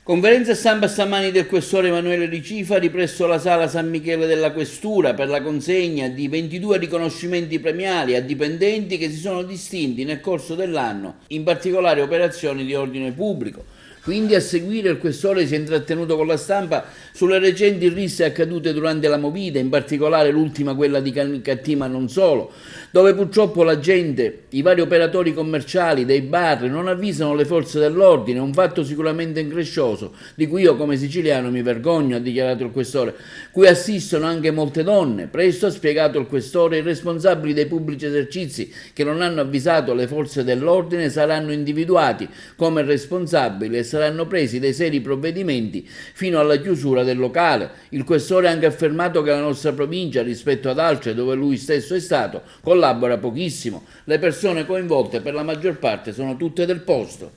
Conferenza stampa stamani del questore Emanuele Ricifari presso la sala San Michele della Questura per la consegna di 22 riconoscimenti premiali a dipendenti che si sono distinti nel corso dell'anno, in particolare operazioni di ordine pubblico. Quindi a seguire il questore si è intrattenuto con la stampa sulle recenti risse accadute durante la movida, in particolare l'ultima, quella di Canicattì, ma non solo, dove purtroppo la gente, i vari operatori commerciali dei bar non avvisano le forze dell'ordine, un fatto sicuramente increscioso, di cui io come siciliano mi vergogno, ha dichiarato il questore, cui assistono anche molte donne. Presto, ha spiegato il questore, i responsabili dei pubblici esercizi che non hanno avvisato le forze dell'ordine saranno individuati come responsabili e saranno presi dei seri provvedimenti fino alla chiusura del locale. Il questore ha anche affermato che la nostra provincia, rispetto ad altre dove lui stesso è stato, collabora pochissimo. Le persone coinvolte per la maggior parte sono tutte del posto.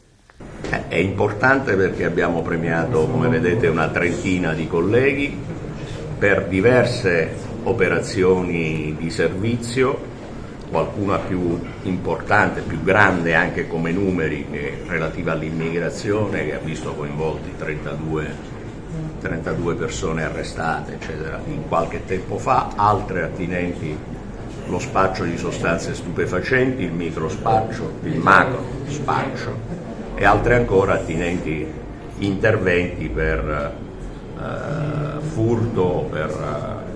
È importante perché abbiamo premiato, come vedete, una trentina di colleghi per diverse operazioni di servizio, qualcuna più importante, più grande anche come numeri, relativa all'immigrazione, che ha visto coinvolti 32 persone arrestate, eccetera, in qualche tempo fa, altre attinenti lo spaccio di sostanze stupefacenti, il micro spaccio, il macro spaccio, e altre ancora attinenti interventi per furto, per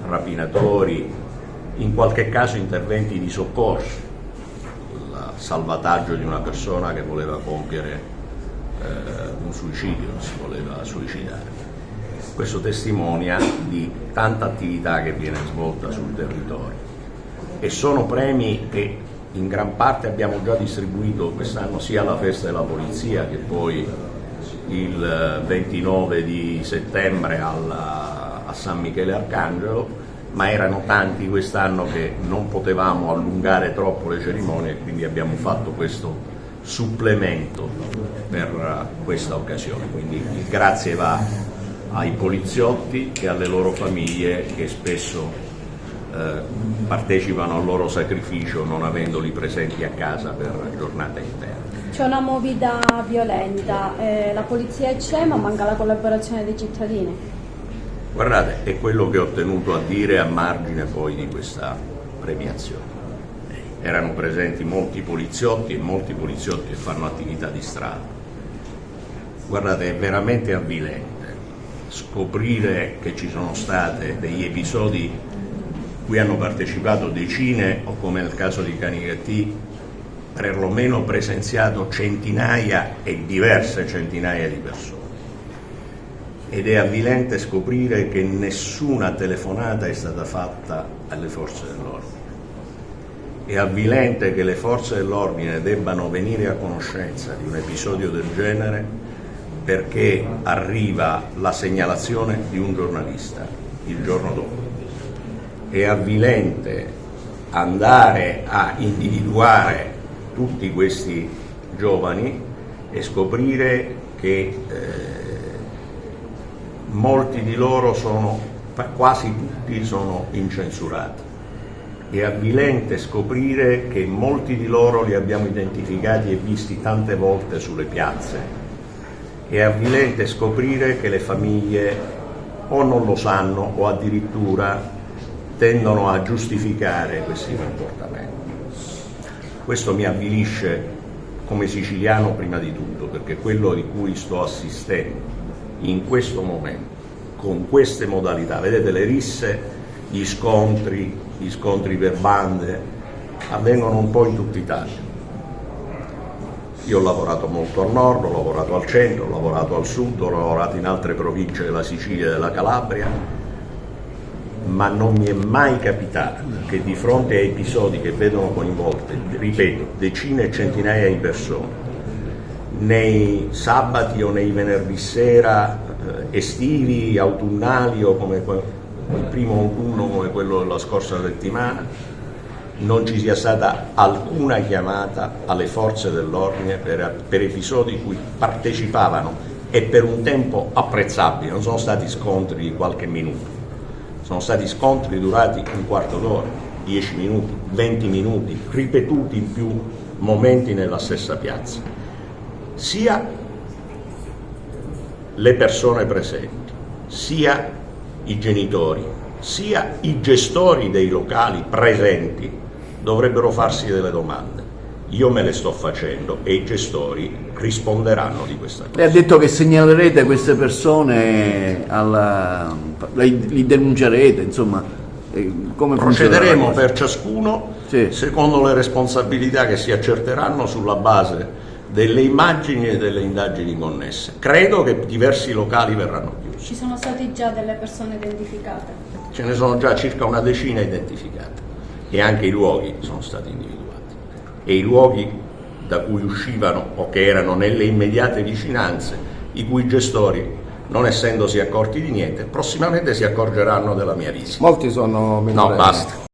rapinatori, in qualche caso interventi di soccorso, il salvataggio di una persona che voleva compiere un suicidio, si voleva suicidare. Questo testimonia di tanta attività che viene svolta sul territorio e sono premi che in gran parte abbiamo già distribuito quest'anno sia alla festa della polizia che poi il 29 di settembre a San Michele Arcangelo, ma erano tanti quest'anno che non potevamo allungare troppo le cerimonie, quindi abbiamo fatto questo supplemento per questa occasione. Quindi il grazie va ai poliziotti e alle loro famiglie che spesso partecipano al loro sacrificio non avendoli presenti a casa per giornate intere. C'è una movida violenta, la polizia c'è ma manca la collaborazione dei cittadini. Guardate, è quello che ho tenuto a dire a margine poi di questa premiazione. Erano presenti molti poliziotti che fanno attività di strada. Guardate, è veramente avvilente scoprire che ci sono stati degli episodi cui hanno partecipato decine o, come nel caso di Canicattì, perlomeno presenziato centinaia e diverse centinaia di persone. Ed è avvilente scoprire che nessuna telefonata è stata fatta alle forze dell'ordine. È avvilente che le forze dell'ordine debbano venire a conoscenza di un episodio del genere perché arriva la segnalazione di un giornalista il giorno dopo. È avvilente andare a individuare tutti questi giovani e scoprire che molti di loro quasi tutti sono incensurati. È avvilente scoprire che molti di loro li abbiamo identificati e visti tante volte sulle piazze. È avvilente scoprire che le famiglie o non lo sanno o addirittura tendono a giustificare questi comportamenti. Questo mi avvilisce come siciliano prima di tutto, perché quello di cui sto assistendo in questo momento, con queste modalità, vedete le risse, gli scontri per bande, avvengono un po' in tutta Italia. Io ho lavorato molto al nord, ho lavorato al centro, ho lavorato al sud, ho lavorato in altre province della Sicilia e della Calabria, ma non mi è mai capitato che di fronte a episodi che vedono coinvolte, ripeto, decine e centinaia di persone, nei sabati o nei venerdì sera estivi, autunnali o come il primo autunno come quello della scorsa settimana, non ci sia stata alcuna chiamata alle forze dell'ordine per episodi in cui partecipavano e per un tempo apprezzabile. Non sono stati scontri di qualche minuto, sono stati scontri durati un quarto d'ora, 10 minuti, 20 minuti, ripetuti in più momenti nella stessa piazza, sia le persone presenti, sia i genitori, sia i gestori dei locali presenti dovrebbero farsi delle domande. Io me le sto facendo e i gestori risponderanno di questa cosa. Lei ha detto che segnalerete queste persone, li denuncerete, insomma, come procederemo per ciascuno sì, secondo le responsabilità che si accerteranno sulla base delle immagini e delle indagini connesse. Credo che diversi locali verranno chiusi. Ci sono state già delle persone identificate? Ce ne sono già circa una decina identificate e anche i luoghi sono stati individuati. E i luoghi da cui uscivano o che erano nelle immediate vicinanze, i cui gestori, non essendosi accorti di niente, prossimamente si accorgeranno della mia visita. Molti sono minorenni. No, basta.